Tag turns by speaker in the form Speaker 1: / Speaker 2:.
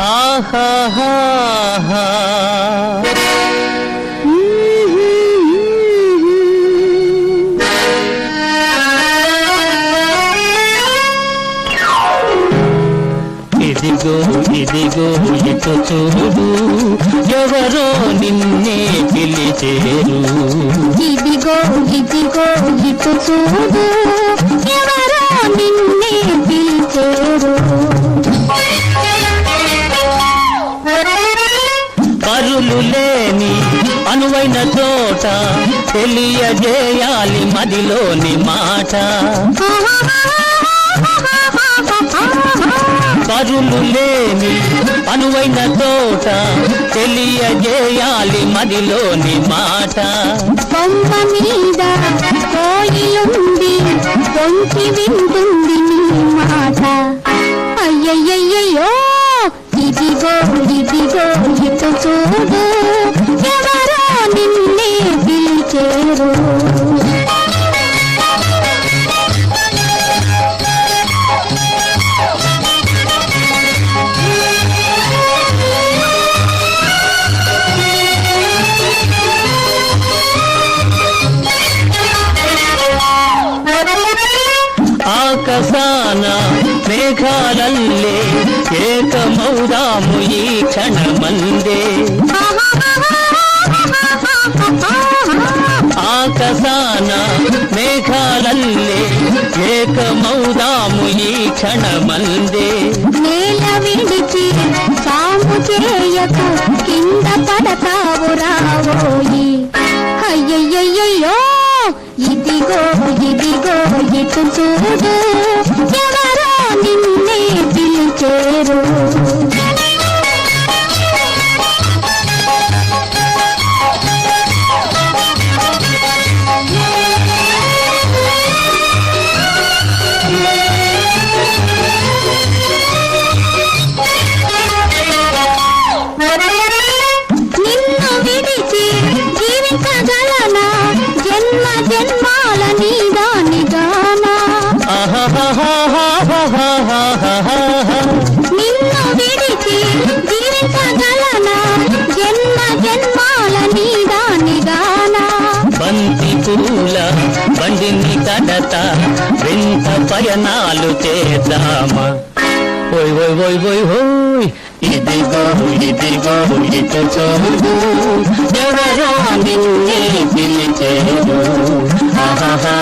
Speaker 1: ఆహాహా ఇదిగో ఇదిగో ఇటు చూడు ఎవరో నిన్నే పిలిచేరు
Speaker 2: ఇదిగో ఇదిగో ఇటు చూడు ఎవరో నిన్నే పిలిచేరు
Speaker 1: పరులు లేని అనువైన చోట తెలియజేయాలి మదిలోని మాట పరులు లేని అనువైన తోట తెలియజేయాలి మదిలోని మాట
Speaker 2: బొమ్మ మీద కోయిలుంది కొంచి వింటుంది నీ మాట అయ్యయ్యయ్యో ఇదిగో ఇదిగో ఇటు చూడు ఎవరో నిన్నే పిలిచేరు
Speaker 1: ఆకాశాన మేఘాలల్లే ఏకమౌదాము ఈ క్షణమందే ఆకాశాన మేఘాలల్లే ఏకమౌదాము ఈ క్షణమందే
Speaker 2: నేల విడిచి సాము చేయకు కింద పడతావు రావోయి అయ్యయ్యయ్యో ఇదిగో ఇదిగో ఇటు చూడు ఎవరో నిన్నే పిలిచేరు నిన్ను విడిచి జీవించగలనా జన్మ జన్మాల నీదాని గానా నిన్ను విడిచి జీవించగలనా జన్మ జన్మాల నీదాని గానా
Speaker 1: బంతి పూల బండిని కడత వెంట పయనాలు చేద్దామా ఓయ్ ఓయ్ ఓయ్ ఓయ్ ఓయ్ ఇదిగో ఇదిగో ఇటు చూడు ఎవరో నిన్నే పిలిచేరు ఆహాహా